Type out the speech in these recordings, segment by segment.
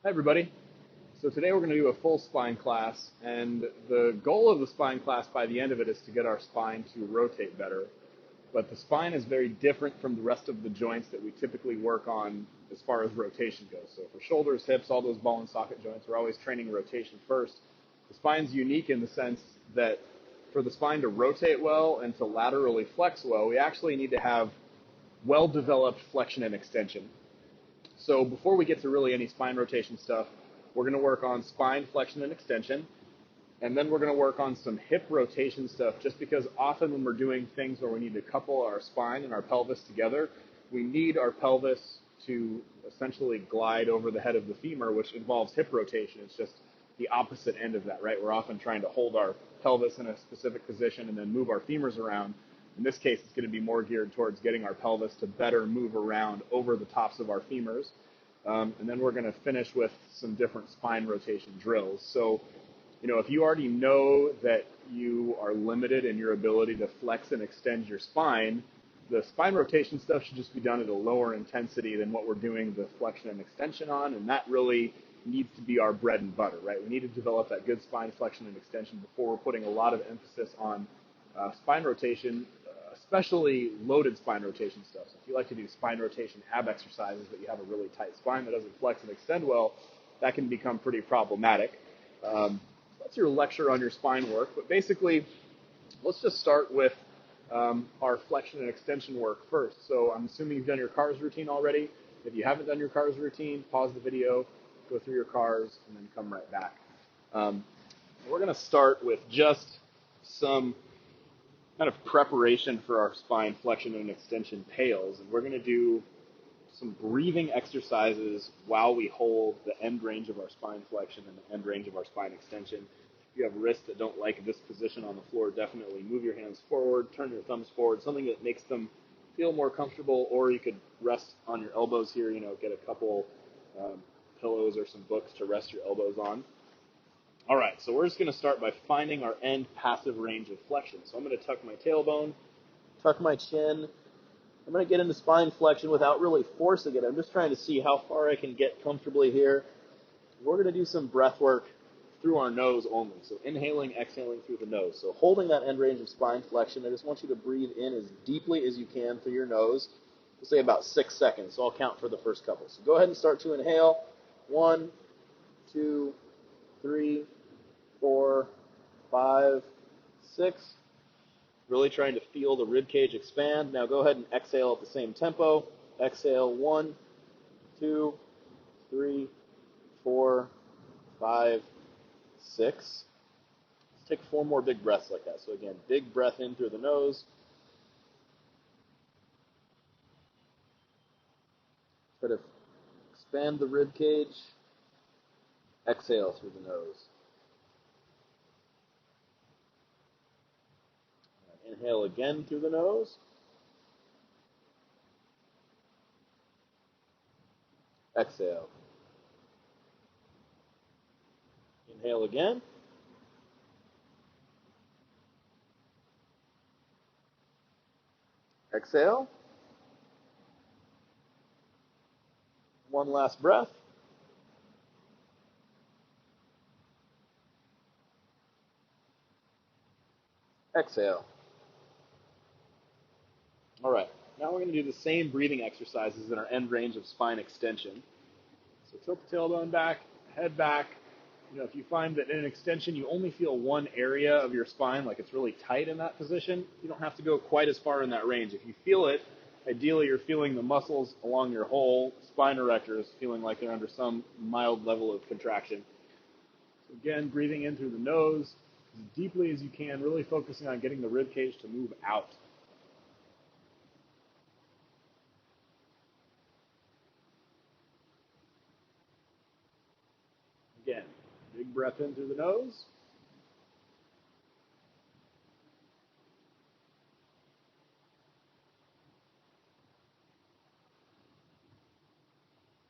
Hi everybody. So today we're going to do a full spine class, and the goal of the spine class by the end of it is to get our spine to rotate better. But the spine is very different from the rest of the joints that we typically work on as far as rotation goes. So for shoulders, hips, all those ball and socket joints, we're always training rotation first. The spine's unique in the sense that for the spine to rotate well and to laterally flex well, we actually need to have well-developed flexion and extension. So before we get to really any spine rotation stuff, we're going to work on spine flexion and extension, and then we're going to work on some hip rotation stuff, just because often when we're doing things where we need to couple our spine and our pelvis together, we need our pelvis to essentially glide over the head of the femur, which involves hip rotation. It's just the opposite end of that, right? We're often trying to hold our pelvis in a specific position and then move our femurs around. In this case, it's going to be more geared towards getting our pelvis to better move around over the tops of our femurs. And then we're going to finish with some different spine rotation drills. So, if you already know that you are limited in your ability to flex and extend your spine, the spine rotation stuff should just be done at a lower intensity than what we're doing the flexion and extension on, and that really needs to be our bread and butter, right? We need to develop that good spine flexion and extension before we're putting a lot of emphasis on spine rotation, especially loaded spine rotation stuff. So if you like to do spine rotation ab exercises but you have a really tight spine that doesn't flex and extend well, that can become pretty problematic. That's your lecture on your spine work, but basically, let's just start with our flexion and extension work first. So I'm assuming you've done your CARS routine already. If you haven't done your CARS routine, pause the video, go through your CARS, and then come right back. We're going to start with just some kind of preparation for our spine flexion and extension pails, and we're going to do some breathing exercises while we hold the end range of our spine flexion and the end range of our spine extension. If you have wrists that don't like this position on the floor, definitely move your hands forward, turn your thumbs forward, something that makes them feel more comfortable, or you could rest on your elbows here, get a couple pillows or some books to rest your elbows on. All right, so we're just going to start by finding our end passive range of flexion. So I'm going to tuck my tailbone, tuck my chin. I'm going to get into spine flexion without really forcing it. I'm just trying to see how far I can get comfortably here. We're going to do some breath work through our nose only. So inhaling, exhaling through the nose. So holding that end range of spine flexion, I just want you to breathe in as deeply as you can through your nose. We'll say about 6 seconds, so I'll count for the first couple. So go ahead and start to inhale. 1, 2, 3, 4, 5, 6. Really trying to feel the rib cage expand. Now go ahead and exhale at the same tempo. Exhale, 1, 2, 3, 4, 5, 6. Let's take 4 more big breaths like that. So again, big breath in through the nose. Try to expand the rib cage. Exhale through the nose. Inhale again through the nose. Exhale. Inhale again. Exhale. One last breath. Exhale. All right, now we're going to do the same breathing exercises in our end range of spine extension. So tilt the tailbone back, head back. If you find that in an extension you only feel one area of your spine, like it's really tight in that position, you don't have to go quite as far in that range. If you feel it, ideally you're feeling the muscles along your whole spine erectors feeling like they're under some mild level of contraction. So again, breathing in through the nose as deeply as you can, really focusing on getting the rib cage to move out. Again, big breath in through the nose.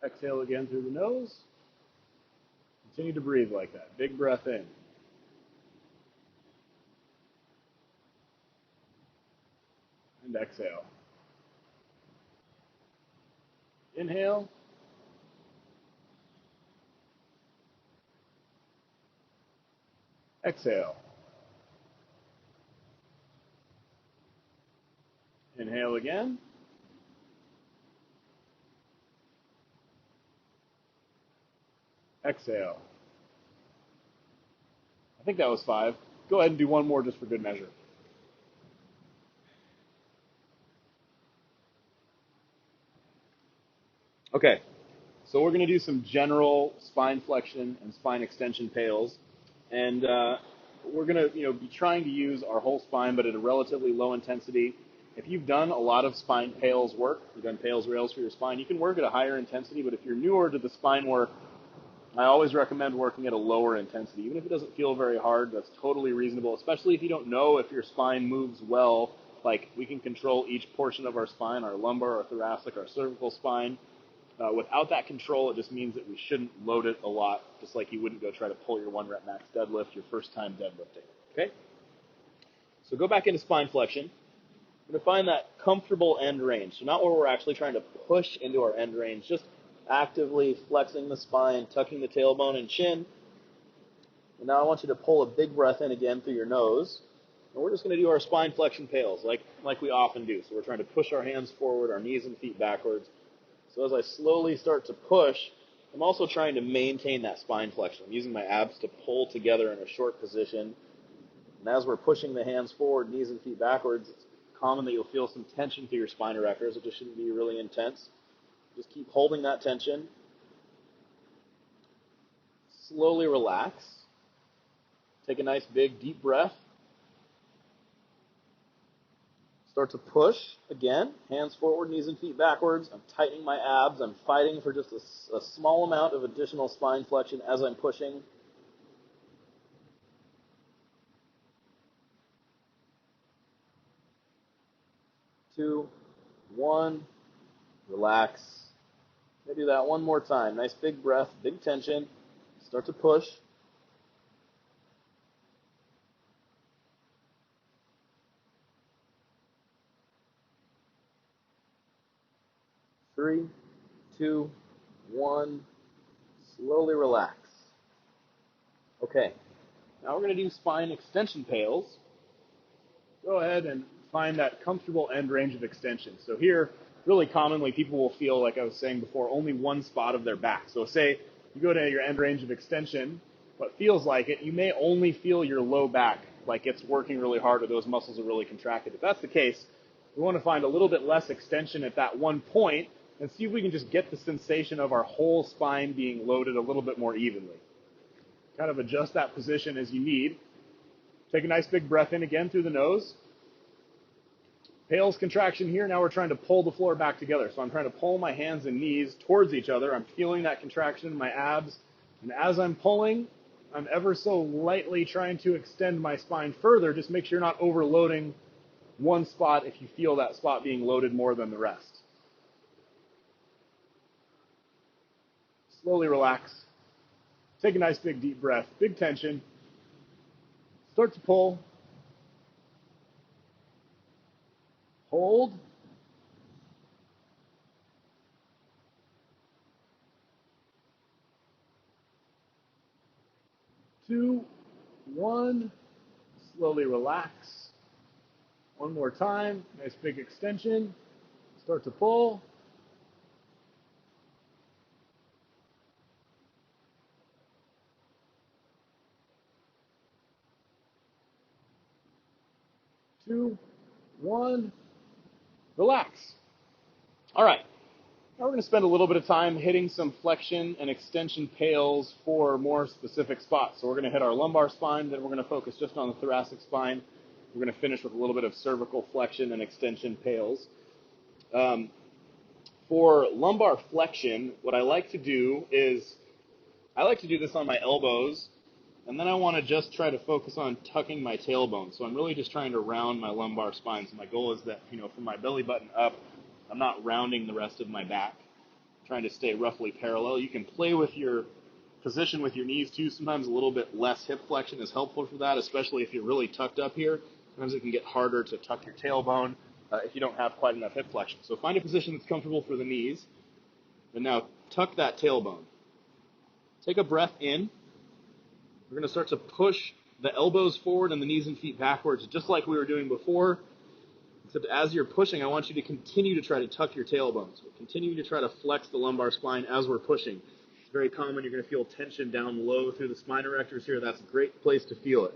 Exhale again through the nose. Continue to breathe like that. Big breath in. And exhale. Inhale. Exhale. Inhale again. Exhale. I think that was 5. Go ahead and do one more just for good measure. Okay, so we're going to do some general spine flexion and spine extension pails, and we're going to be trying to use our whole spine, but at a relatively low intensity. If you've done a lot of spine pails work, you've done pails rails for your spine, you can work at a higher intensity, but if you're newer to the spine work, I always recommend working at a lower intensity. Even if it doesn't feel very hard, that's totally reasonable, especially if you don't know if your spine moves well. Like, we can control each portion of our spine, our lumbar, our thoracic, our cervical spine. Without that control, it just means that we shouldn't load it a lot, just like you wouldn't go try to pull your 1 rep max deadlift your first time deadlifting. Okay? So go back into spine flexion. We're going to find that comfortable end range. So not where we're actually trying to push into our end range, just actively flexing the spine, tucking the tailbone and chin. And now I want you to pull a big breath in again through your nose. And we're just going to do our spine flexion pails like we often do. So we're trying to push our hands forward, our knees and feet backwards. So as I slowly start to push, I'm also trying to maintain that spine flexion. I'm using my abs to pull together in a short position. And as we're pushing the hands forward, knees and feet backwards, it's common that you'll feel some tension through your spine erectors. It just shouldn't be really intense. Just keep holding that tension. Slowly relax. Take a nice big deep breath. Start to push again, hands forward, knees and feet backwards. I'm tightening my abs. I'm fighting for just a small amount of additional spine flexion as I'm pushing. Two, one, relax. Maybe do that one more time. Nice big breath, big tension. Start to push. 3, 2, 1. Slowly relax. Okay, now we're going to do spine extension pails. Go ahead and find that comfortable end range of extension. So here, really commonly, people will feel, like I was saying before, only one spot of their back. So say you go to your end range of extension, what feels like it, you may only feel your low back, like it's working really hard or those muscles are really contracted. If that's the case, we want to find a little bit less extension at that one point and see if we can just get the sensation of our whole spine being loaded a little bit more evenly. Kind of adjust that position as you need. Take a nice big breath in again through the nose. Pails contraction here. Now we're trying to pull the floor back together. So I'm trying to pull my hands and knees towards each other. I'm feeling that contraction in my abs. And as I'm pulling, I'm ever so lightly trying to extend my spine further. Just make sure you're not overloading one spot if you feel that spot being loaded more than the rest. Slowly relax. Take a nice big deep breath. Big tension. Start to pull. Hold. Two, one. Slowly relax. One more time. Nice big extension. Start to pull. Two, one. Relax. All right. Now we're going to spend a little bit of time hitting some flexion and extension pails for more specific spots. So we're going to hit our lumbar spine, then we're going to focus just on the thoracic spine. We're going to finish with a little bit of cervical flexion and extension pails. For lumbar flexion, what I like to do is, I like to do this on my elbows, and then I want to just try to focus on tucking my tailbone. So I'm really just trying to round my lumbar spine. So my goal is that, from my belly button up, I'm not rounding the rest of my back. I'm trying to stay roughly parallel. You can play with your position with your knees too. Sometimes a little bit less hip flexion is helpful for that, especially if you're really tucked up here. Sometimes it can get harder to tuck your tailbone if you don't have quite enough hip flexion. So find a position that's comfortable for the knees. And now tuck that tailbone. Take a breath in. We're going to start to push the elbows forward and the knees and feet backwards, just like we were doing before. Except as you're pushing, I want you to continue to try to tuck your tailbones. We're continuing to try to flex the lumbar spine as we're pushing. It's very common. You're going to feel tension down low through the spine erectors here. That's a great place to feel it.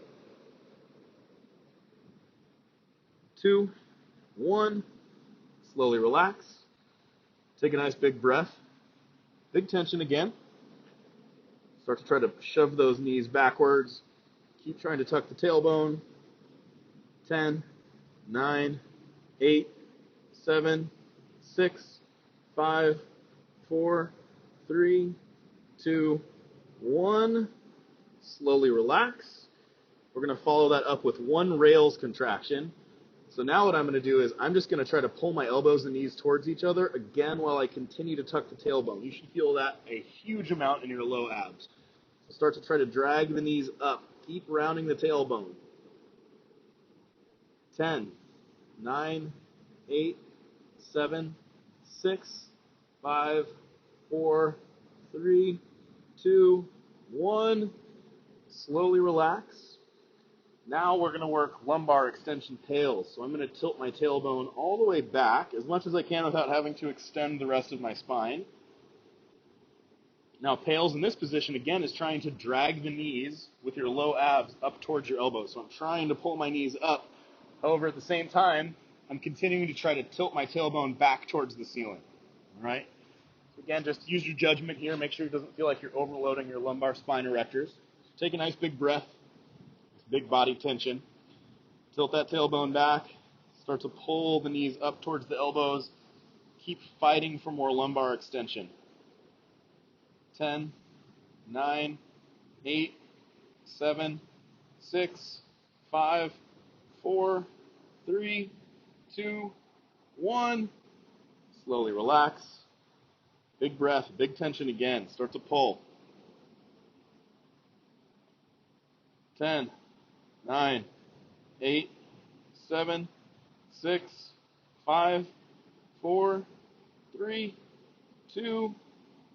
2, 1. Slowly relax. Take a nice big breath. Big tension again. Start to try to shove those knees backwards. Keep trying to tuck the tailbone. 10, 9, 8, 7, 6, 5, 4, 3, 2, 1. Slowly relax. We're going to follow that up with 1 rails contraction. So now what I'm going to do is I'm just going to try to pull my elbows and knees towards each other again while I continue to tuck the tailbone. You should feel that a huge amount in your low abs. So start to try to drag the knees up. Keep rounding the tailbone. 10, 9, 8, 7, 6, 5, 4, 3, 2, 1. Slowly relax. Now we're going to work lumbar extension tails. So I'm going to tilt my tailbone all the way back as much as I can without having to extend the rest of my spine. Now tails in this position, again, is trying to drag the knees with your low abs up towards your elbows. So I'm trying to pull my knees up. However, at the same time, I'm continuing to try to tilt my tailbone back towards the ceiling. All right? So again, just use your judgment here. Make sure it doesn't feel like you're overloading your lumbar spine erectors. Take a nice big breath. Big body tension. Tilt that tailbone back. Start to pull the knees up towards the elbows. Keep fighting for more lumbar extension. 10, 9, 8, 7, 6, 5, 4, 3, 2, 1. Slowly relax. Big breath, big tension again. Start to pull. 10, 9, 8, 7, 6, 5, 4, 3, 2,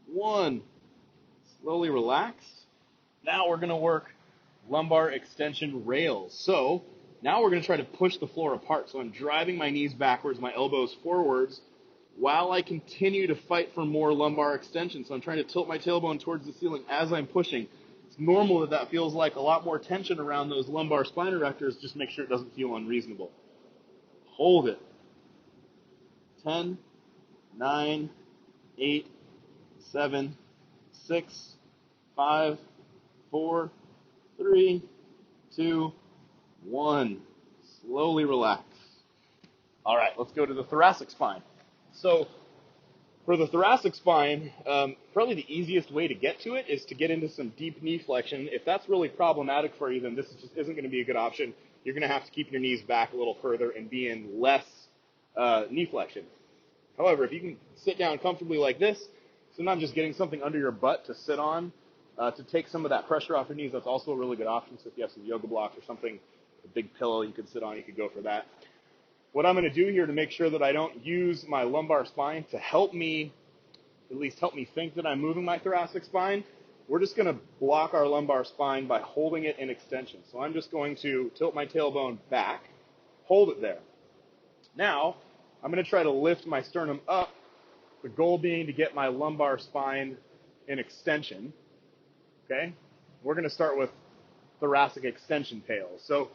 1. Slowly relax. Now we're going to work lumbar extension rails. So now we're going to try to push the floor apart. So I'm driving my knees backwards, my elbows forwards, while I continue to fight for more lumbar extension. So I'm trying to tilt my tailbone towards the ceiling as I'm pushing. It's normal that feels like a lot more tension around those lumbar spine erectors. Just make sure it doesn't feel unreasonable. Hold it. 10, 9, 8, 7, 6, 5, 4, 3, 2, 1. Slowly relax. All right, let's go to the thoracic spine. So for the thoracic spine, probably the easiest way to get to it is to get into some deep knee flexion. If that's really problematic for you, then this just isn't going to be a good option. You're going to have to keep your knees back a little further and be in less knee flexion. However, if you can sit down comfortably like this, sometimes just getting something under your butt to sit on to take some of that pressure off your knees, that's also a really good option. So if you have some yoga blocks or something, a big pillow you could sit on, you could go for that. What I'm going to do here to make sure that I don't use my lumbar spine to help me, at least help me think that I'm moving my thoracic spine, we're just going to block our lumbar spine by holding it in extension. So I'm just going to tilt my tailbone back, hold it there. Now, I'm going to try to lift my sternum up, the goal being to get my lumbar spine in extension. Okay? We're going to start with thoracic extension tails. So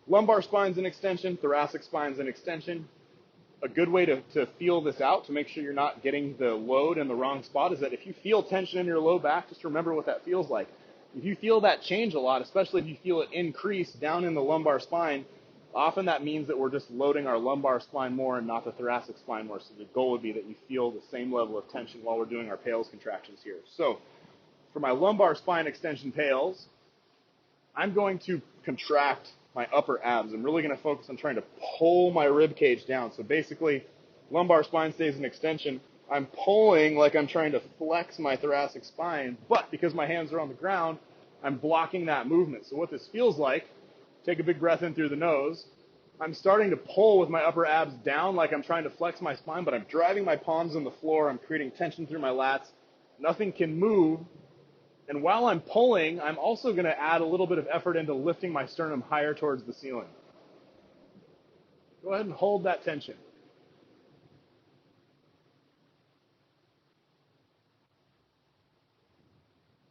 lumbar spine's in extension, thoracic spine's in extension. A good way to feel this out, to make sure you're not getting the load in the wrong spot, is that if you feel tension in your low back, just remember what that feels like. If you feel that change a lot, especially if you feel it increase down in the lumbar spine, often that means that we're just loading our lumbar spine more and not the thoracic spine more. So the goal would be that you feel the same level of tension while we're doing our pales contractions here. So for my lumbar spine extension pales, I'm going to contract my upper abs. I'm really going to focus on trying to pull my rib cage down. So basically, lumbar spine stays in extension. I'm pulling like I'm trying to flex my thoracic spine, but because my hands are on the ground, I'm blocking that movement. So what this feels like, take a big breath in through the nose. I'm starting to pull with my upper abs down like I'm trying to flex my spine, but I'm driving my palms on the floor. I'm creating tension through my lats. Nothing can move And while I'm pulling, I'm also going to add a little bit of effort into lifting my sternum higher towards the ceiling. Go ahead and hold that tension.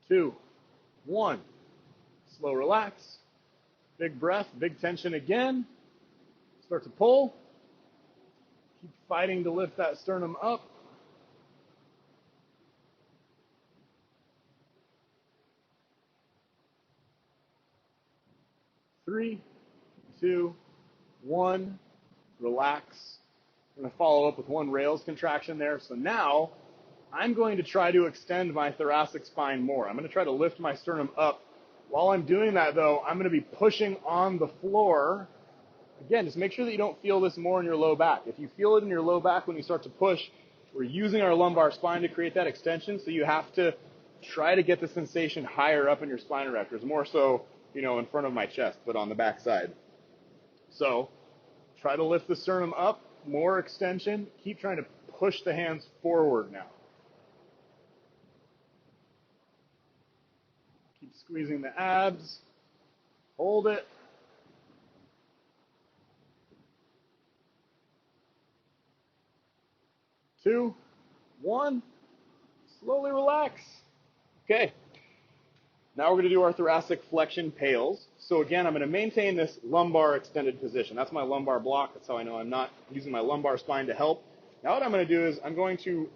2, 1. Slow relax. Big breath, big tension again. Start to pull. Keep fighting to lift that sternum up. 3, 2, 1. Relax. I'm going to follow up with one rails contraction there. So now I'm going to try to extend my thoracic spine more. I'm going to try to lift my sternum up. While I'm doing that, though, I'm going to be pushing on the floor. Again, just make sure that you don't feel this more in your low back. If you feel it in your low back when you start to push, we're using our lumbar spine to create that extension, so you have to try to get the sensation higher up in your spine erectors, more so, in front of my chest, but on the back side. So try to lift the sternum up, more extension. Keep trying to push the hands forward now. Keep squeezing the abs. Hold it. 2, 1. Slowly relax. Okay. Now we're going to do our thoracic flexion pails. So again, I'm going to maintain this lumbar extended position. That's my lumbar block. That's how I know I'm not using my lumbar spine to help. Now what I'm going to do is I'm going to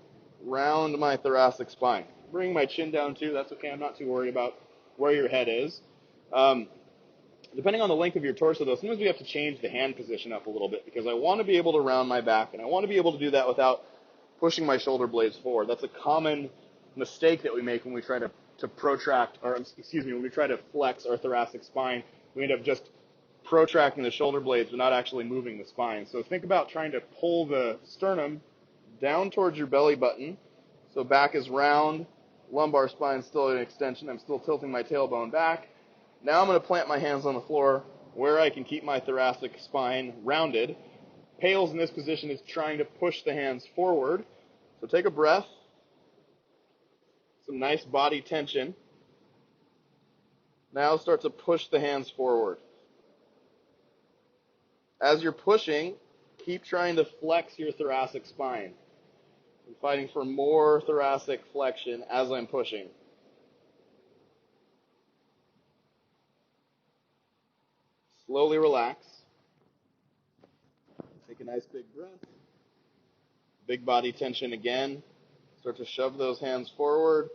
round my thoracic spine. Bring my chin down too. That's okay. I'm not too worried about where your head is. Depending on the length of your torso, though, sometimes we have to change the hand position up a little bit because I want to be able to round my back, and I want to be able to do that without pushing my shoulder blades forward. That's a common mistake that we make when we try to protract, or when we try to flex our thoracic spine. We end up just protracting the shoulder blades but not actually moving the spine. So think about trying to pull the sternum down towards your belly button. So back is round, lumbar spine still in extension. I'm still tilting my tailbone back. Now I'm going to plant my hands on the floor where I can keep my thoracic spine rounded. Pails in this position is trying to push the hands forward. So take a breath. Some nice body tension. Now start to push the hands forward. As you're pushing, keep trying to flex your thoracic spine. I'm fighting for more thoracic flexion as I'm pushing. Slowly relax. Take a nice big breath. Big body tension again. Start to shove those hands forward.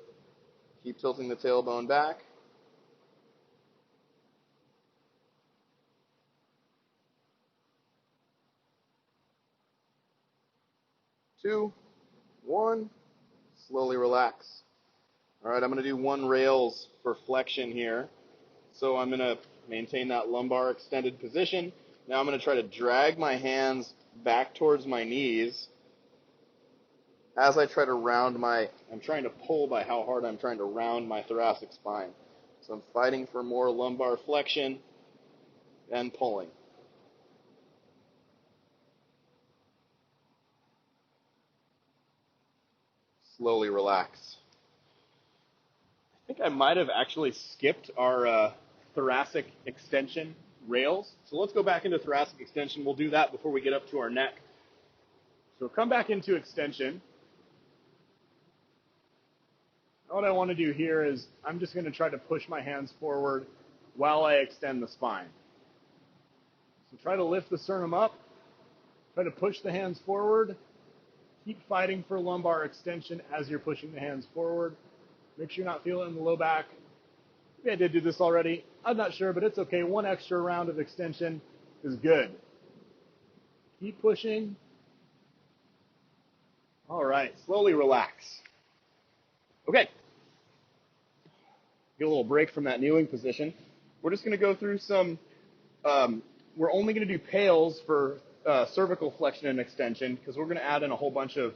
Keep tilting the tailbone back. Two, one. Slowly relax. All right, I'm going to do one rails for flexion here. So I'm going to maintain that lumbar extended position. Now I'm going to try to drag my hands back towards my knees as I try to round I'm trying to pull by how hard I'm trying to round my thoracic spine. So I'm fighting for more lumbar flexion and pulling. Slowly relax. I think I might have actually skipped our thoracic extension rails. So let's go back into thoracic extension. We'll do that before we get up to our neck. So come back into extension. What I want to do here is I'm just going to try to push my hands forward while I extend the spine. So try to lift the sternum up. Try to push the hands forward. Keep fighting for lumbar extension as you're pushing the hands forward. Make sure you're not feeling it in the low back. Maybe I did do this already. I'm not sure, but it's okay. One extra round of extension is good. Keep pushing. All right, slowly relax. Okay. Get a little break from that kneeling position. We're just going to go through some, we're only going to do pails for cervical flexion and extension because we're going to add in a whole bunch of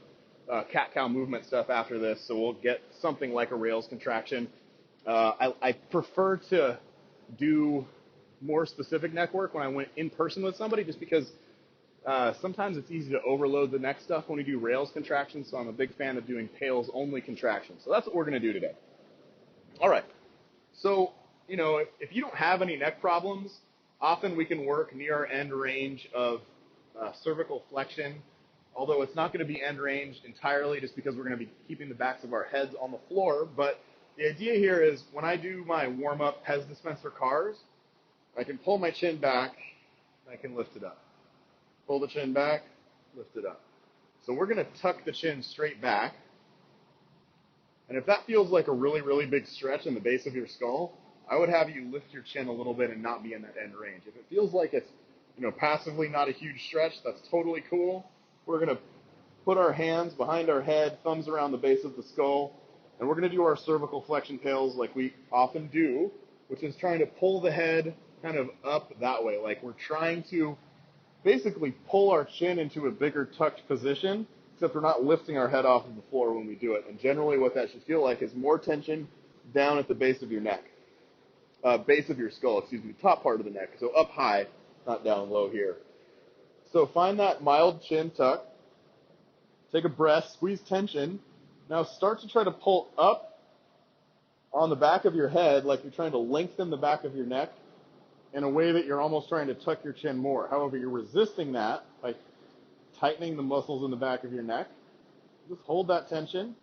cat-cow movement stuff after this, so we'll get something like a rails contraction. I prefer to do more specific neck work when I went in person with somebody just because sometimes it's easy to overload the neck stuff when we do rails contractions, so I'm a big fan of doing pails only contractions. So that's what we're going to do today. All right. So, if you don't have any neck problems, often we can work near our end range of cervical flexion, although it's not going to be end range entirely just because we're going to be keeping the backs of our heads on the floor. But the idea here is when I do my warm-up Pez dispenser cars, I can pull my chin back and I can lift it up. Pull the chin back, lift it up. So we're going to tuck the chin straight back. And if that feels like a really, really big stretch in the base of your skull, I would have you lift your chin a little bit and not be in that end range. If it feels like it's, passively not a huge stretch, that's totally cool. We're going to put our hands behind our head, thumbs around the base of the skull, and we're going to do our cervical flexion tails like we often do, which is trying to pull the head kind of up that way. Like we're trying to basically pull our chin into a bigger tucked position, except we're not lifting our head off of the floor when we do it. And generally what that should feel like is more tension down at the base of your neck. Base of your skull, top part of the neck. So up high, not down low here. So find that mild chin tuck. Take a breath, squeeze tension. Now start to try to pull up on the back of your head like you're trying to lengthen the back of your neck in a way that you're almost trying to tuck your chin more. However, you're resisting that by tightening the muscles in the back of your neck. Just hold that tension.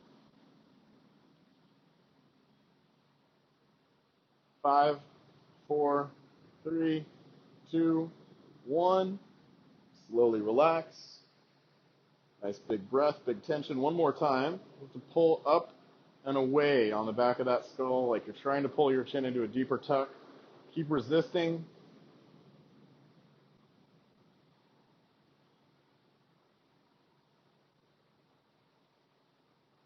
5, 4, 3, 2, 1. Slowly relax. Nice big breath, big tension. One more time. You have to pull up and away on the back of that skull like you're trying to pull your chin into a deeper tuck. Keep resisting.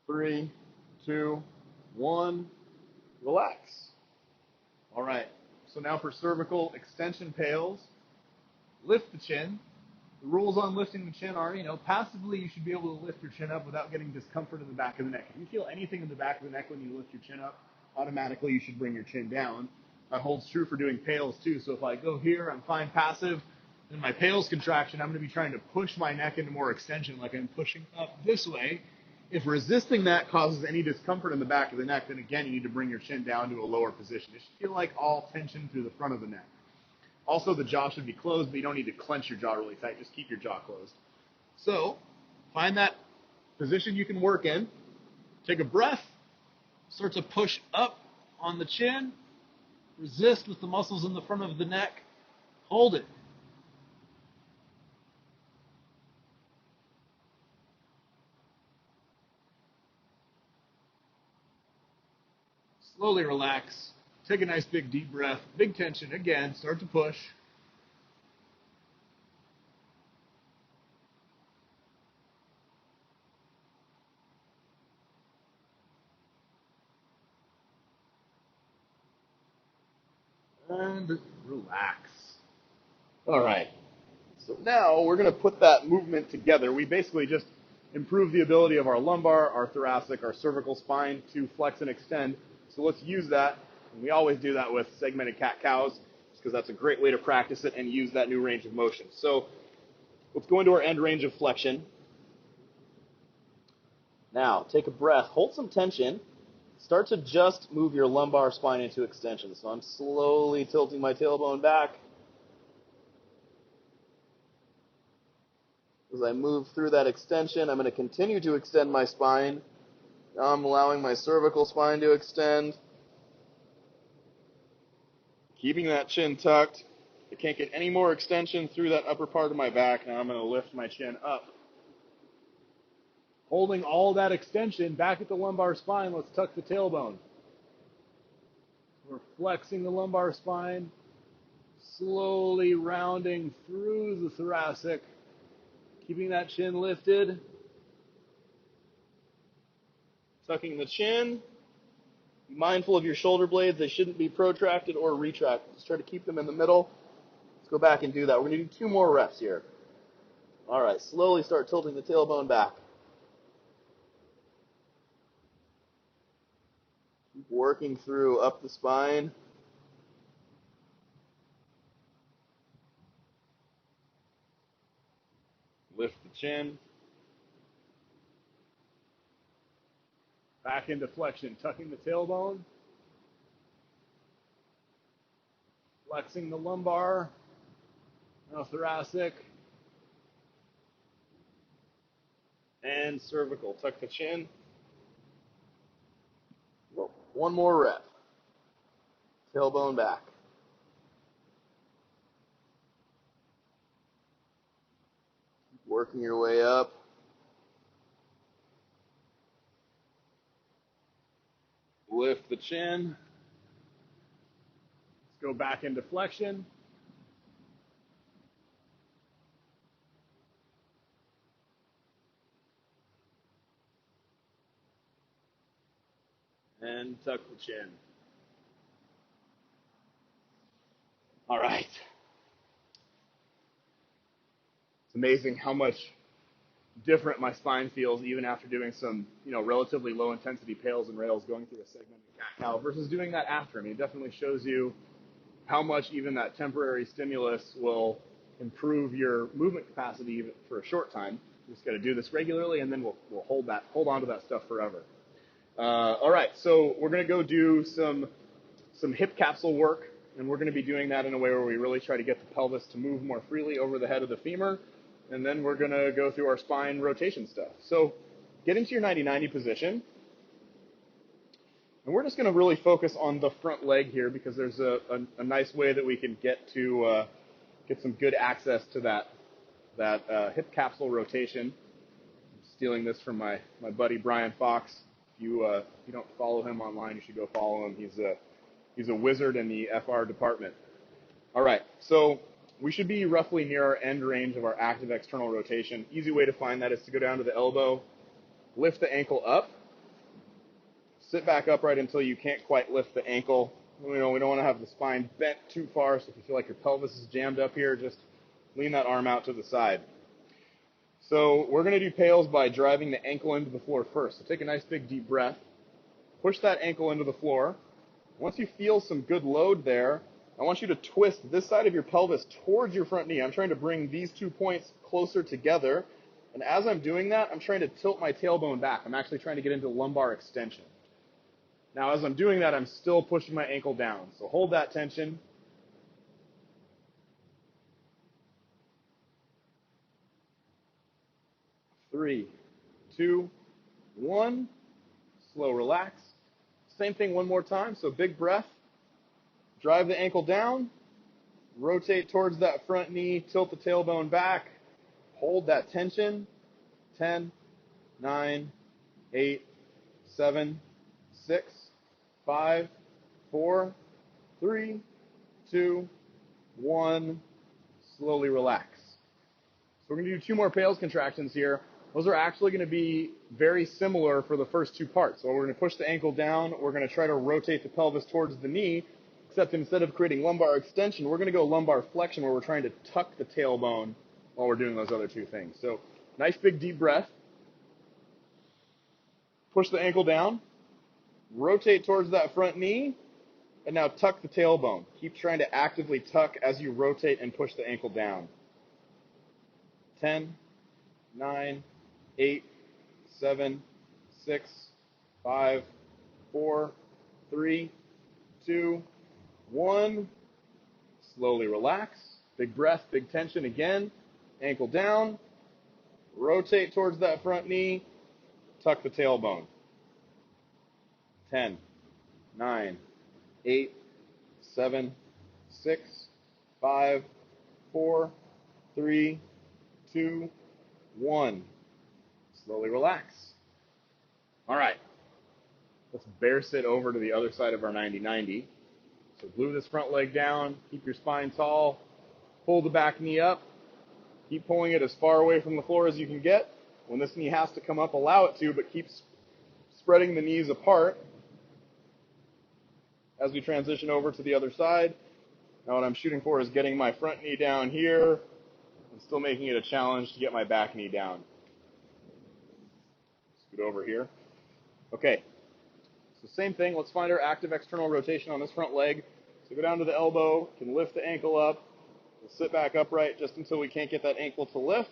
Three, 2, 1. Relax. All right. So now for cervical extension pails, lift the chin. The rules on lifting the chin are, passively you should be able to lift your chin up without getting discomfort in the back of the neck. If you feel anything in the back of the neck when you lift your chin up, automatically you should bring your chin down. That holds true for doing pails too. So if I go here, I'm fine passive. In my pails contraction, I'm going to be trying to push my neck into more extension like I'm pushing up this way. If resisting that causes any discomfort in the back of the neck, then again, you need to bring your chin down to a lower position. It should feel like all tension through the front of the neck. Also, the jaw should be closed, but you don't need to clench your jaw really tight. Just keep your jaw closed. So, find that position you can work in. Take a breath. Start to push up on the chin. Resist with the muscles in the front of the neck. Hold it. Slowly relax. Take a nice big deep breath. Big tension again. Start to push. And relax. All right. So now we're going to put that movement together. We basically just improve the ability of our lumbar, our thoracic, our cervical spine to flex and extend. So let's use that. And we always do that with segmented cat-cows because that's a great way to practice it and use that new range of motion. So let's go into our end range of flexion. Now, take a breath. Hold some tension. Start to just move your lumbar spine into extension. So I'm slowly tilting my tailbone back. As I move through that extension, I'm going to continue to extend my spine. Now I'm allowing my cervical spine to extend. Keeping that chin tucked. I can't get any more extension through that upper part of my back. Now I'm going to lift my chin up. Holding all that extension back at the lumbar spine, let's tuck the tailbone. We're flexing the lumbar spine, slowly rounding through the thoracic, keeping that chin lifted, tucking the chin. Be mindful of your shoulder blades. They shouldn't be protracted or retracted. Just try to keep them in the middle. Let's go back and do that. We're going to do 2 more reps here. All right, slowly start tilting the tailbone back. Keep working through up the spine. Lift the chin. Back into flexion, tucking the tailbone. Flexing the lumbar, now thoracic, and cervical. Tuck the chin. One more rep. Tailbone back. Working your way up. Lift the chin. Let's go back into flexion. And tuck the chin. All right. It's amazing how much different my spine feels even after doing some, relatively low intensity pails and rails going through a segmented cat-cow versus doing that after. I mean, it definitely shows you how much even that temporary stimulus will improve your movement capacity even for a short time. You just got to do this regularly, and then we'll hold on to that stuff forever. All right, so we're going to go do some hip capsule work, and we're going to be doing that in a way where we really try to get the pelvis to move more freely over the head of the femur, and then we're going to go through our spine rotation stuff. So get into your 90-90 position, and we're just going to really focus on the front leg here because there's a nice way that we can get some good access to that hip capsule rotation. I'm stealing this from my buddy Brian Fox. If you don't follow him online, you should go follow him. He's a wizard in the FR department. All right, so we should be roughly near our end range of our active external rotation. Easy way to find that is to go down to the elbow, lift the ankle up, sit back upright until you can't quite lift the ankle. We don't want to have the spine bent too far, so if you feel like your pelvis is jammed up here, just lean that arm out to the side. So we're going to do pails by driving the ankle into the floor first. So take a nice big deep breath. Push that ankle into the floor. Once you feel some good load there, I want you to twist this side of your pelvis towards your front knee. I'm trying to bring these 2 points closer together. And as I'm doing that, I'm trying to tilt my tailbone back. I'm actually trying to get into lumbar extension. Now, as I'm doing that, I'm still pushing my ankle down. So hold that tension. Three, two, one. Slow relax. Same thing one more time. So big breath. Drive the ankle down. Rotate towards that front knee. Tilt the tailbone back. Hold that tension. 10, 9, 8, 7, 6, 5, 4, 3, 2, 1. Slowly relax. So we're going to do 2 more pails contractions here. Those are actually going to be very similar for the first 2 parts. So we're going to push the ankle down. We're going to try to rotate the pelvis towards the knee, except instead of creating lumbar extension, we're going to go lumbar flexion where we're trying to tuck the tailbone while we're doing those other 2 things. So nice big deep breath. Push the ankle down. Rotate towards that front knee. And now tuck the tailbone. Keep trying to actively tuck as you rotate and push the ankle down. 10, 9, 8, 7, 6, 5, 4, 3, 2, 1. Slowly relax. Big breath, big tension again. Ankle down. Rotate towards that front knee. Tuck the tailbone. 10, 9, 8, 7, 6, 5, 4, 3, 2, 1. Slowly relax. All right. Let's bear sit over to the other side of our 90-90. So glue this front leg down. Keep your spine tall. Pull the back knee up. Keep pulling it as far away from the floor as you can get. When this knee has to come up, allow it to, but keep spreading the knees apart as we transition over to the other side. Now what I'm shooting for is getting my front knee down here and still making it a challenge to get my back knee down. Scoot over here. Okay, so same thing. Let's find our active external rotation on this front leg. So go down to the elbow, can lift the ankle up. We'll sit back upright just until we can't get that ankle to lift.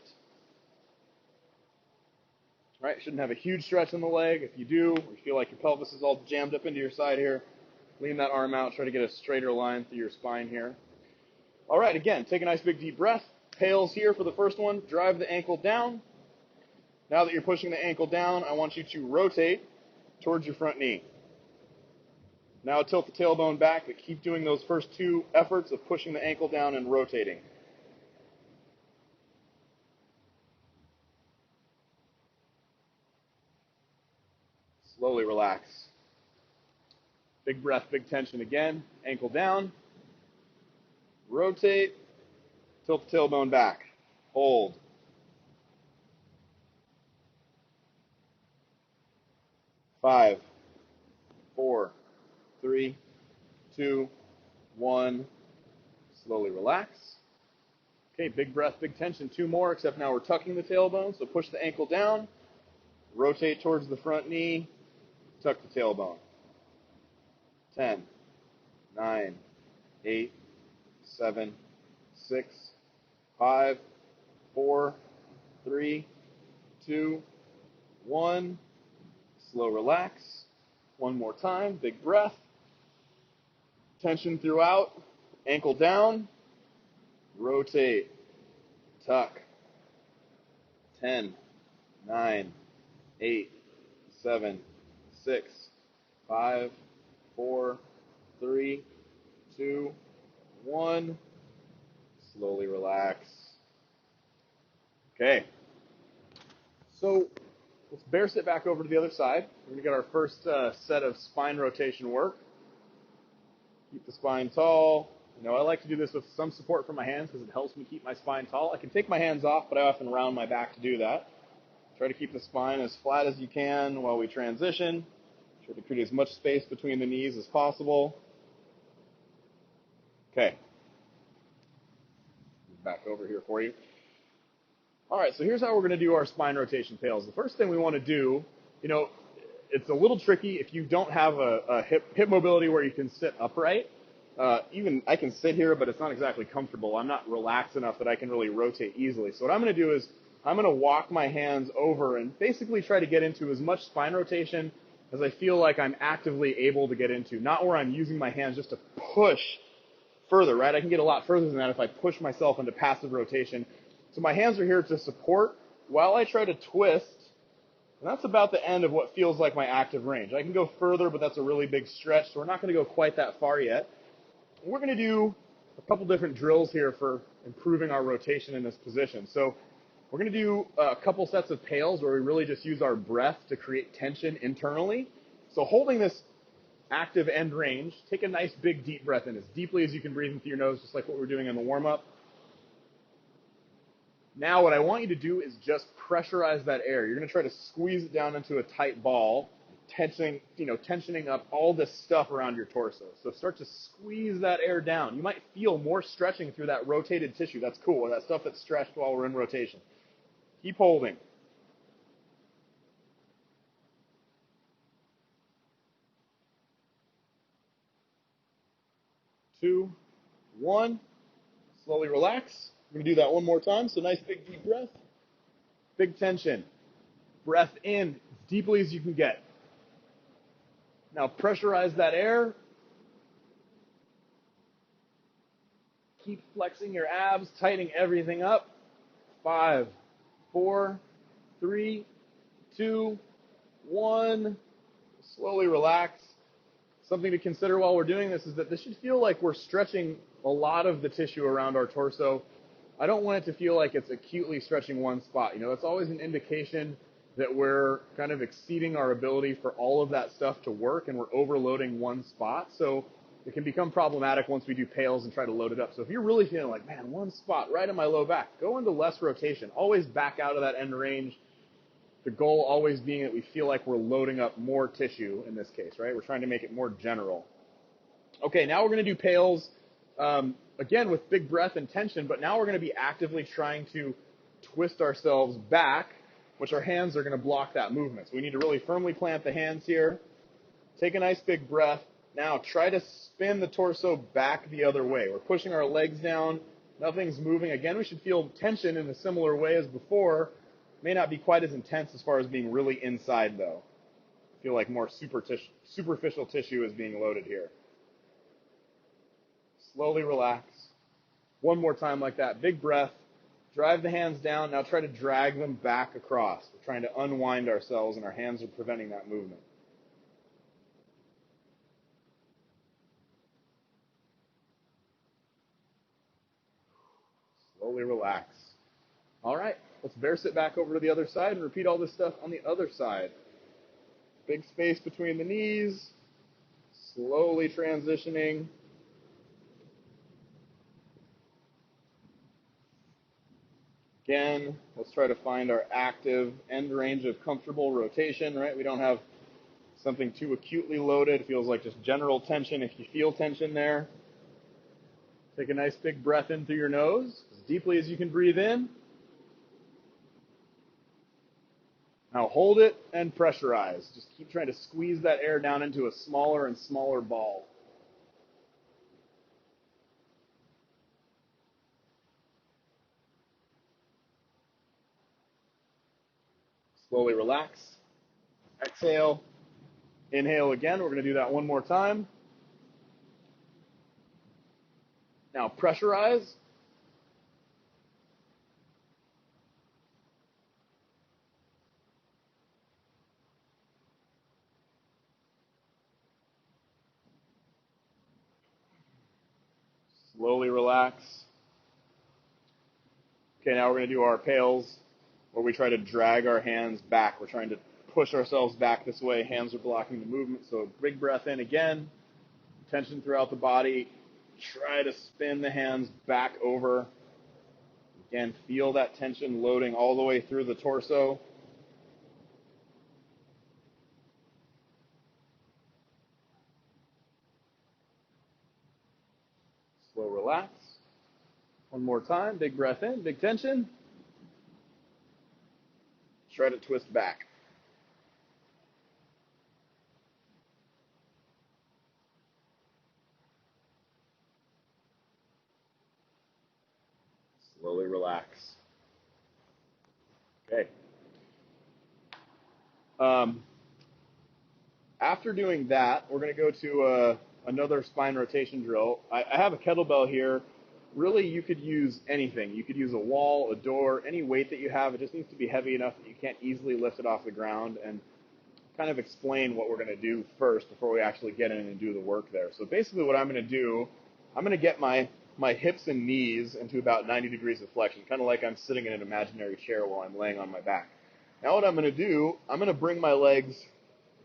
Right, shouldn't have a huge stretch in the leg. If you do, or you feel like your pelvis is all jammed up into your side here, lean that arm out, try to get a straighter line through your spine here. All right, again, take a nice big deep breath. Pails here for the first one. Drive the ankle down. Now that you're pushing the ankle down, I want you to rotate towards your front knee. Now tilt the tailbone back, but keep doing those first two efforts of pushing the ankle down and rotating. Slowly relax. Big breath, big tension again. Ankle down. Rotate. Tilt the tailbone back. Hold. Five, four, three, two, one. Slowly relax. Okay, big breath, big tension. Two more, except now we're tucking the tailbone. So push the ankle down. Rotate towards the front knee. Tuck the tailbone. 10, 9, 8, 7, 6, 5, 4, 3, 2, 1. Slow relax. One more time. Big breath. Tension throughout. Ankle down. Rotate. Tuck. 10, 9, 8, 7, 6, 5, 4, 3, 2, 1. Slowly relax. Okay. So let's bear sit back over to the other side. We're going to get our first set of spine rotation work. Keep the spine tall. You know, I like to do this with some support from my hands because it helps me keep my spine tall. I can take my hands off, but I often round my back to do that. Try to keep the spine as flat as you can while we transition. Try to create as much space between the knees as possible. Okay. Back over here for you. All right, so here's how we're going to do our spine rotation pails. The first thing we want to do, you know, it's a little tricky if you don't have a hip mobility where you can sit upright. Even I can sit here, but it's not exactly comfortable. I'm not relaxed enough that I can really rotate easily. So what I'm going to do is I'm going to walk my hands over and basically try to get into as much spine rotation as I feel like I'm actively able to get into, not where I'm using my hands just to push further, right? I can get a lot further than that if I push myself into passive rotation. So my hands are here to support while I try to twist, and that's about the end of what feels like my active range. I can go further, but that's a really big stretch, so we're not going to go quite that far yet. We're going to do a couple different drills here for improving our rotation in this position. So we're going to do a couple sets of pails where we really just use our breath to create tension internally. So holding this active end range, take a nice big deep breath in as deeply as you can breathe in through your nose, just like what we're doing in the warm-up. Now what I want you to do is just pressurize that air. You're going to try to squeeze it down into a tight ball, tensioning up all this stuff around your torso. So start to squeeze that air down. You might feel more stretching through that rotated tissue. That's cool, that stuff that's stretched while we're in rotation. Keep holding. Two, one. Slowly relax. We're going to do that one more time. So nice big deep breath. Big tension. Breath in as deeply as you can get. Now pressurize that air. Keep flexing your abs, tightening everything up. 5, 4, 3, 2, 1. Slowly relax. Something to consider while we're doing this is that this should feel like we're stretching a lot of the tissue around our torso. I don't want it to feel like it's acutely stretching one spot. You know, that's always an indication that we're kind of exceeding our ability for all of that stuff to work and we're overloading one spot. So it can become problematic once we do pails and try to load it up. So if you're really feeling like, man, one spot right in my low back, go into less rotation. Always back out of that end range. The goal always being that we feel like we're loading up more tissue in this case, right? We're trying to make it more general. Okay, now we're going to do pails, again with big breath and tension, but now we're going to be actively trying to twist ourselves back, which our hands are going to block that movement. So we need to really firmly plant the hands here. Take a nice big breath. Now try to spin the torso back the other way. We're pushing our legs down. Nothing's moving. Again, we should feel tension in a similar way as before. May not be quite as intense as far as being really inside, though. Feel like more superficial tissue is being loaded here. Slowly relax. One more time like that. Big breath. Drive the hands down. Now try to drag them back across. We're trying to unwind ourselves, and our hands are preventing that movement. Slowly relax. All right, let's bear sit back over to the other side and repeat all this stuff on the other side. Big space between the knees. Slowly transitioning. Again, let's try to find our active end range of comfortable rotation, right? We don't have something too acutely loaded. It feels like just general tension. If you feel tension there, take a nice big breath in through your nose, as deeply as you can breathe in. Now hold it and pressurize. Just keep trying to squeeze that air down into a smaller and smaller ball. Slowly relax. Exhale. Inhale again. We're going to do that one more time. Now pressurize. Slowly relax. Okay, now we're going to do our pails where we try to drag our hands back. We're trying to push ourselves back this way. Hands are blocking the movement. So big breath in again. Tension throughout the body. Try to spin the hands back over. Again, feel that tension loading all the way through the torso. Slow relax. One more time. Big breath in. Big tension. Try to twist back. Slowly relax. Okay. After doing that, we're going to go to another spine rotation drill. I have a kettlebell here. Really, you could use anything. You could use a wall, a door, any weight that you have. It just needs to be heavy enough that you can't easily lift it off the ground, and kind of explain what we're going to do first before we actually get in and do the work there. So basically what I'm going to do, I'm going to get my hips and knees into about 90 degrees of flexion, kind of like I'm sitting in an imaginary chair while I'm laying on my back. Now what I'm going to do, I'm going to bring my legs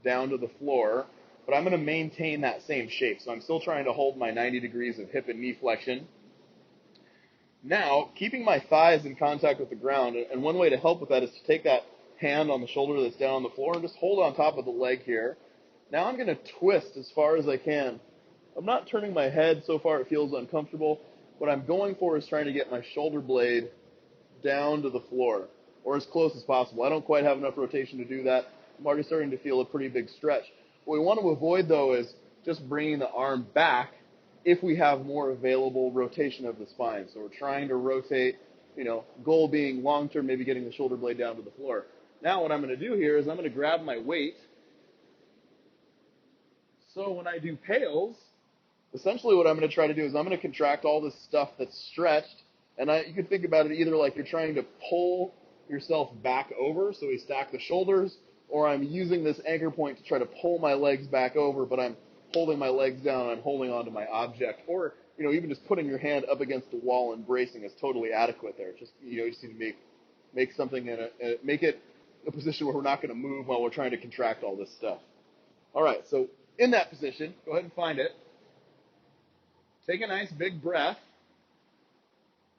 down to the floor, but I'm going to maintain that same shape. So I'm still trying to hold my 90 degrees of hip and knee flexion. Now, keeping my thighs in contact with the ground, and one way to help with that is to take that hand on the shoulder that's down on the floor and just hold on top of the leg here. Now I'm going to twist as far as I can. I'm not turning my head so far it feels uncomfortable. What I'm going for is trying to get my shoulder blade down to the floor, or as close as possible. I don't quite have enough rotation to do that. I'm already starting to feel a pretty big stretch. What we want to avoid, though, is just bringing the arm back if we have more available rotation of the spine. So we're trying to rotate, goal being long-term, maybe getting the shoulder blade down to the floor. Now what I'm going to do here is I'm going to grab my weight. So when I do pails, essentially what I'm going to try to do is I'm going to contract all this stuff that's stretched. And you can think about it either like you're trying to pull yourself back over, so we stack the shoulders, or I'm using this anchor point to try to pull my legs back over, but I'm holding my legs down and I'm holding onto my object. Or, even just putting your hand up against the wall and bracing is totally adequate there. Just, you just need to make something make it a position where we're not going to move while we're trying to contract all this stuff. All right, so in that position, go ahead and find it. Take a nice big breath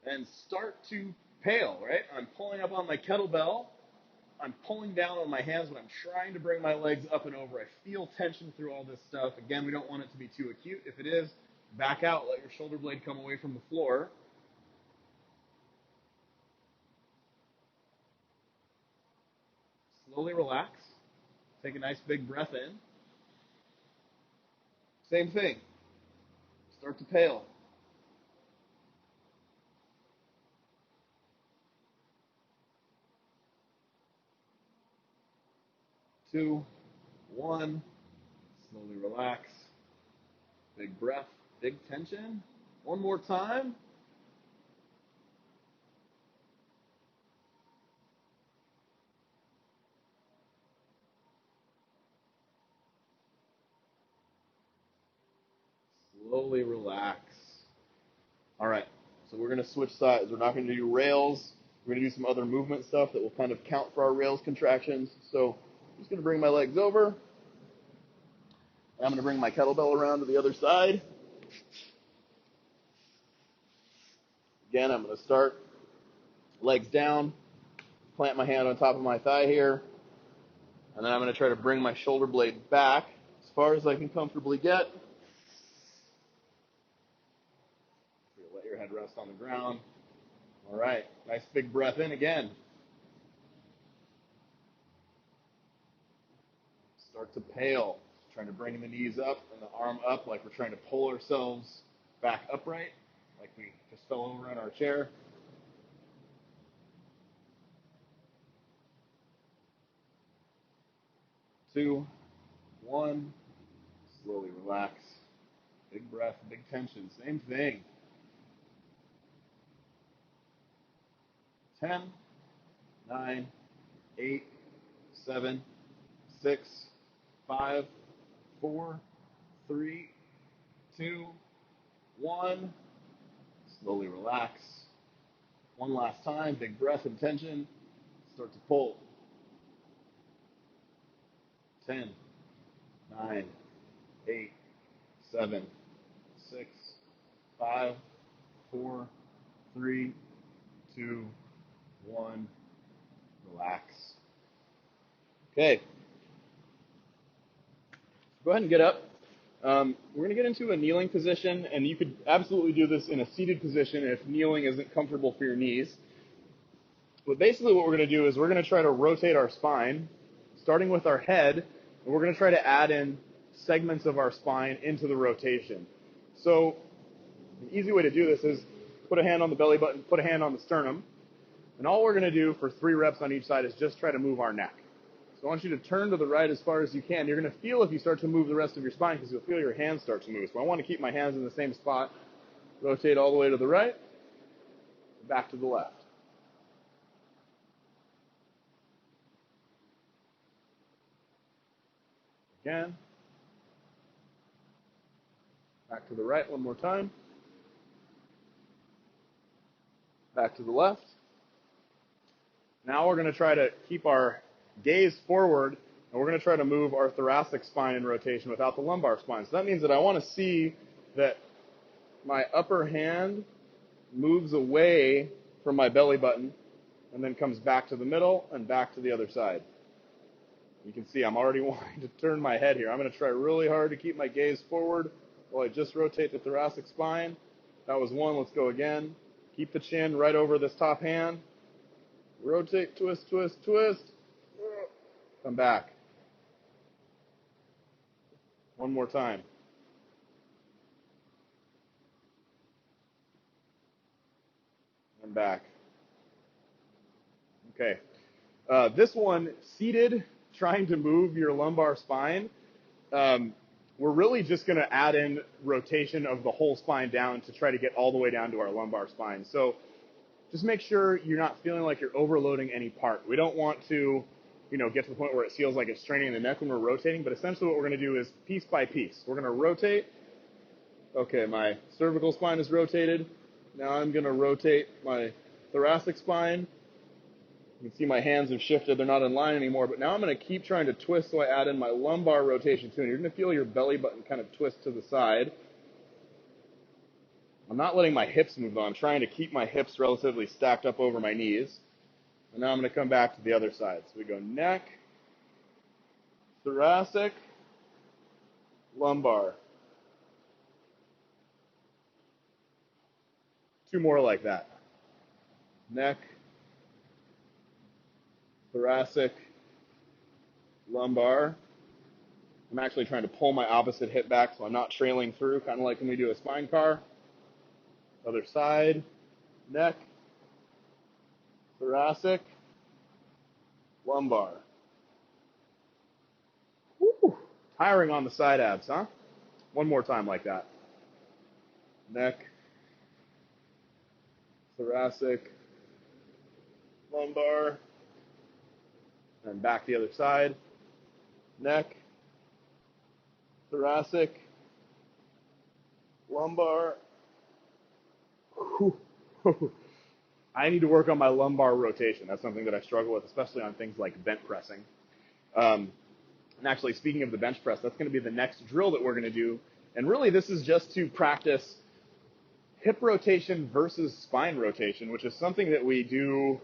and start to pail, right? I'm pulling up on my kettlebell. I'm pulling down on my hands, but I'm trying to bring my legs up and over. I feel tension through all this stuff. Again, we don't want it to be too acute. If it is, back out. Let your shoulder blade come away from the floor. Slowly relax. Take a nice big breath in. Same thing. Start to pail. 2, 1. Slowly relax. Big breath, big tension. One more time. Slowly relax. All right, so we're going to switch sides. We're not going to do rails. We're going to do some other movement stuff that will kind of count for our rails contractions. So I'm just going to bring my legs over. I'm going to bring my kettlebell around to the other side. Again, I'm going to start legs down, plant my hand on top of my thigh here, and then I'm going to try to bring my shoulder blade back as far as I can comfortably get. Let your head rest on the ground. All right, nice big breath in again. Start to pale, trying to bring the knees up and the arm up like we're trying to pull ourselves back upright, like we just fell over in our chair. Two, one, slowly relax. Big breath, big tension, same thing. 10, 9, 8, 7, 6, 5, 4, 3, 2, 1. Slowly relax. One last time, big breath and tension. Start to pull. 10, 9, 8, 7, 6, 5, 4, 3, 2, 1. Relax. Okay. Go ahead and get up. We're going to get into a kneeling position, and you could absolutely do this in a seated position if kneeling isn't comfortable for your knees. But basically what we're going to do is we're going to try to rotate our spine, starting with our head, and we're going to try to add in segments of our spine into the rotation. So an easy way to do this is put a hand on the belly button, put a hand on the sternum, and all we're going to do for 3 reps on each side is just try to move our neck. So I want you to turn to the right as far as you can. You're going to feel if you start to move the rest of your spine because you'll feel your hands start to move. So I want to keep my hands in the same spot. Rotate all the way to the right, back to the left. Again. Back to the right one more time. Back to the left. Now we're going to try to keep our gaze forward, and we're going to try to move our thoracic spine in rotation without the lumbar spine. So that means that I want to see that my upper hand moves away from my belly button and then comes back to the middle and back to the other side. You can see I'm already wanting to turn my head here. I'm going to try really hard to keep my gaze forward while I just rotate the thoracic spine. That was 1. Let's go again. Keep the chin right over this top hand. Rotate, twist, twist, twist. Come back. One more time. And back. Okay. This one, seated, trying to move your lumbar spine, we're really just going to add in rotation of the whole spine down to try to get all the way down to our lumbar spine. So just make sure you're not feeling like you're overloading any part. We don't want to, get to the point where it feels like it's straining the neck when we're rotating, but essentially what we're going to do is piece by piece. We're going to rotate. Okay, my cervical spine is rotated. Now I'm going to rotate my thoracic spine. You can see my hands have shifted. They're not in line anymore, but now I'm going to keep trying to twist so I add in my lumbar rotation too. And you're going to feel your belly button kind of twist to the side. I'm not letting my hips move though. I'm trying to keep my hips relatively stacked up over my knees. And now I'm going to come back to the other side. So we go neck, thoracic, lumbar. 2 more like that. Neck, thoracic, lumbar. I'm actually trying to pull my opposite hip back so I'm not trailing through, kind of like when we do a spine car. Other side, neck, thoracic, lumbar. Woo. Tiring on the side abs, huh? One more time like that. Neck, thoracic, lumbar, and back the other side. Neck, thoracic, lumbar. Whew. I need to work on my lumbar rotation. That's something that I struggle with, especially on things like bench pressing. And actually, speaking of the bench press, that's going to be the next drill that we're going to do. And really, this is just to practice hip rotation versus spine rotation, which is something that we do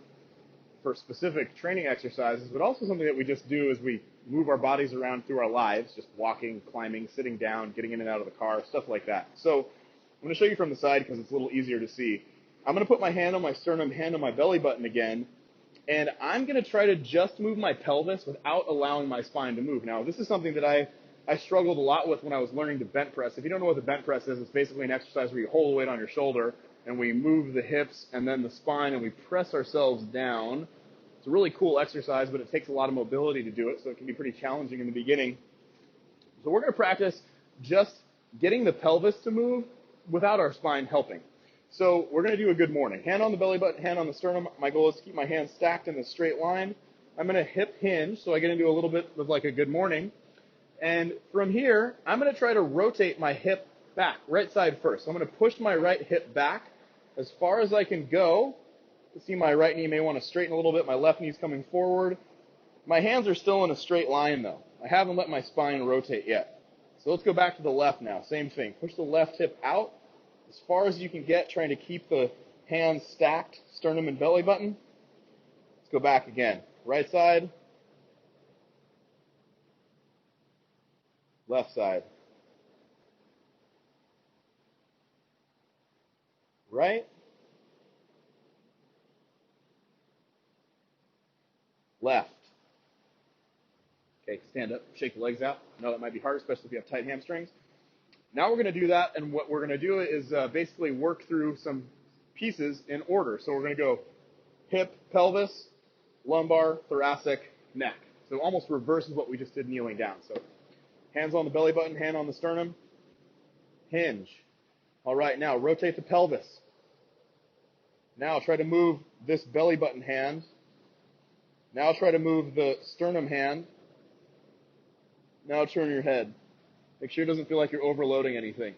for specific training exercises, but also something that we just do as we move our bodies around through our lives, just walking, climbing, sitting down, getting in and out of the car, stuff like that. So I'm going to show you from the side because it's a little easier to see. I'm going to put my hand on my sternum, hand on my belly button again, and I'm going to try to just move my pelvis without allowing my spine to move. Now, this is something that I struggled a lot with when I was learning to bench press. If you don't know what the bench press is, it's basically an exercise where you hold the weight on your shoulder, and we move the hips and then the spine, and we press ourselves down. It's a really cool exercise, but it takes a lot of mobility to do it, so it can be pretty challenging in the beginning. So we're going to practice just getting the pelvis to move without our spine helping. So we're going to do a good morning. Hand on the belly button, hand on the sternum. My goal is to keep my hands stacked in a straight line. I'm going to hip hinge, so I get into a little bit of like a good morning. And from here, I'm going to try to rotate my hip back, right side first. So I'm going to push my right hip back as far as I can go. You see my right knee may want to straighten a little bit. My left knee's coming forward. My hands are still in a straight line, though. I haven't let my spine rotate yet. So let's go back to the left now. Same thing. Push the left hip out as far as you can get, trying to keep the hands stacked, sternum and belly button. Let's go back again. Right side. Left side. Right. Left. Okay, stand up, shake the legs out. I know that might be hard, especially if you have tight hamstrings. Now we're going to do that, and what we're going to do is basically work through some pieces in order. So we're going to go hip, pelvis, lumbar, thoracic, neck. So almost reverses what we just did kneeling down. So hands on the belly button, hand on the sternum, hinge. All right, now rotate the pelvis. Now try to move this belly button hand. Now try to move the sternum hand. Now turn your head. Make sure it doesn't feel like you're overloading anything.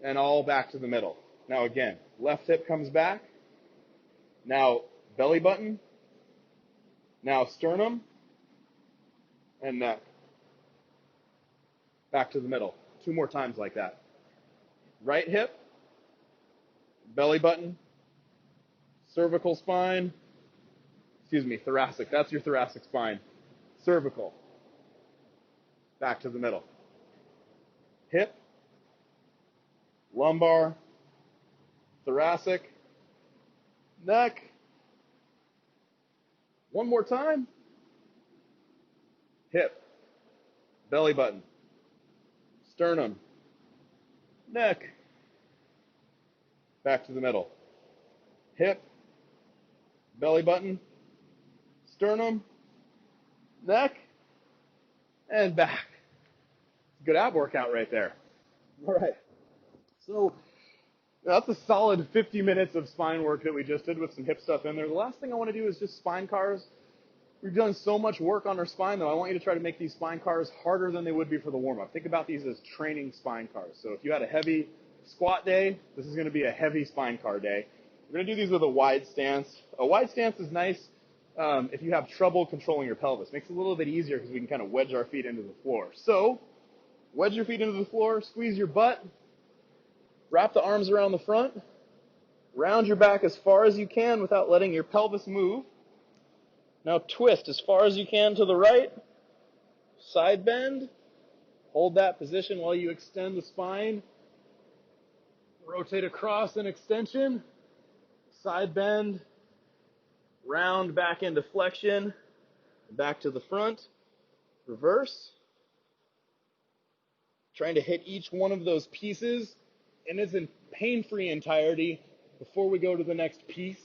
And all back to the middle. Now again, left hip comes back. Now belly button. Now sternum. And neck. Back to the middle. 2 more times like that. Right hip. Belly button. Cervical spine. Excuse me, thoracic. That's your thoracic spine. Cervical. Back to the middle. Hip, lumbar, thoracic, neck. One more time. Hip, belly button, sternum, neck. Back to the middle. Hip, belly button, sternum, neck, and back. Good ab workout right there. All right. So that's a solid 50 minutes of spine work that we just did with some hip stuff in there. The last thing I want to do is just spine cars. We've done so much work on our spine, though. I want you to try to make these spine cars harder than they would be for the warm-up. Think about these as training spine cars. So if you had a heavy squat day, this is going to be a heavy spine car day. We're going to do these with a wide stance. A wide stance is nice if you have trouble controlling your pelvis. Makes it a little bit easier because we can kind of wedge our feet into the floor. So wedge your feet into the floor, squeeze your butt, wrap the arms around the front, round your back as far as you can without letting your pelvis move. Now twist as far as you can to the right, side bend, hold that position while you extend the spine, rotate across an extension, side bend, round back into flexion, back to the front, reverse. Trying to hit each one of those pieces in its pain-free entirety before we go to the next piece.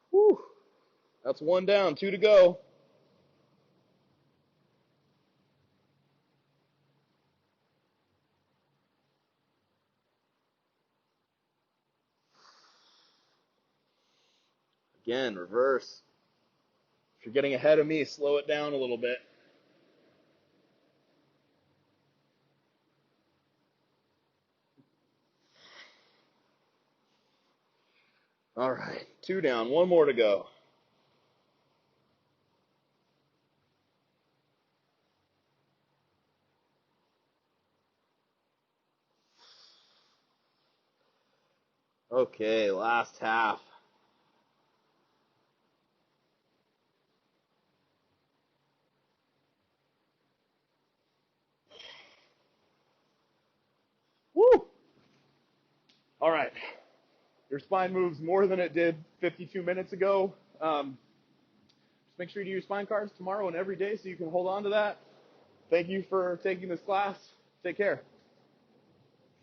Whew. That's 1 down, 2 to go. Again, reverse. If you're getting ahead of me, slow it down a little bit. All right, 2 down, 1 more to go. Okay, last half. Woo! All right. Your spine moves more than it did 52 minutes ago. Just make sure you do your spine cards tomorrow and every day so you can hold on to that. Thank you for taking this class. Take care.